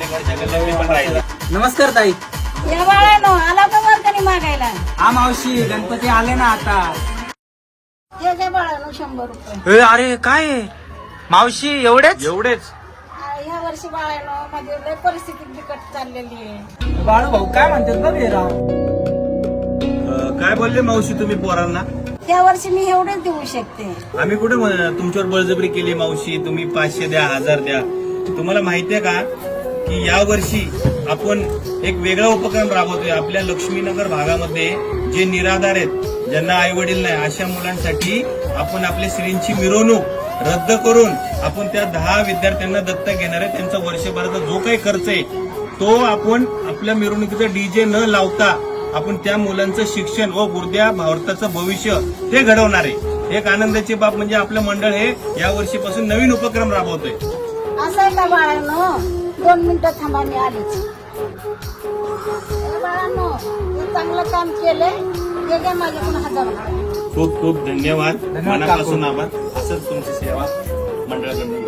अलीकडच्या गल्ल्यांनी पण राहिले. नमस्कार ताई. या बाळानो आला का वर्गणी मागायला? हा मावशी, गणपती आले ना आता. हे घे बाळानो 100 रुपये. अरे काय मावशी एवढेच? ह्या वर्षी बाळानो माझी लय परिस्थिती बिकट चाललेली आहे. बाळू भाऊ काय म्हणतात बघ हे राव. काय बोलले मावशी तुम्ही पोरांना? या वर्षी मी एवढेच देऊ शकते. आम्ही कुठे तुमच्यावर बळजबरी केली मावशी? तुम्ही 500 द्या, 1000 द्या. तुम्हाला माहितीये का की या वर्षी आपण एक वेगळा उपक्रम राबवतोय. आपल्या लक्ष्मीनगर भागामध्ये जे निराधार आहेत, ज्यांना आई वडील नाही, अशा मुलांसाठी आपण आपल्या श्रींची मिरवणूक रद्द करून आपण त्या 10 विद्यार्थ्यांना दत्तक घेणार आहे. त्यांचा वर्षभराचा जो काही खर्च आहे तो आपण आपल्या मिरवणुकीचा डीजे न लावता आपण त्या मुलांचं शिक्षण व उद्या भारताचं भविष्य ते घडवणार आहे. एक आनंदाची बाब म्हणजे आपलं मंडळ हे या वर्षीपासून नवीन उपक्रम राबवतोय. असं आहे का बाळानो? 2 मिनिटं थांबा, मी आलीच. बाळानो हे चांगलं काम केलंय. हे घ्या माझ्याकडून 1000 रुपये. खूप खूप धन्यवाद. मनापासून आभार. असंच तुमची सेवा मंडळाकडून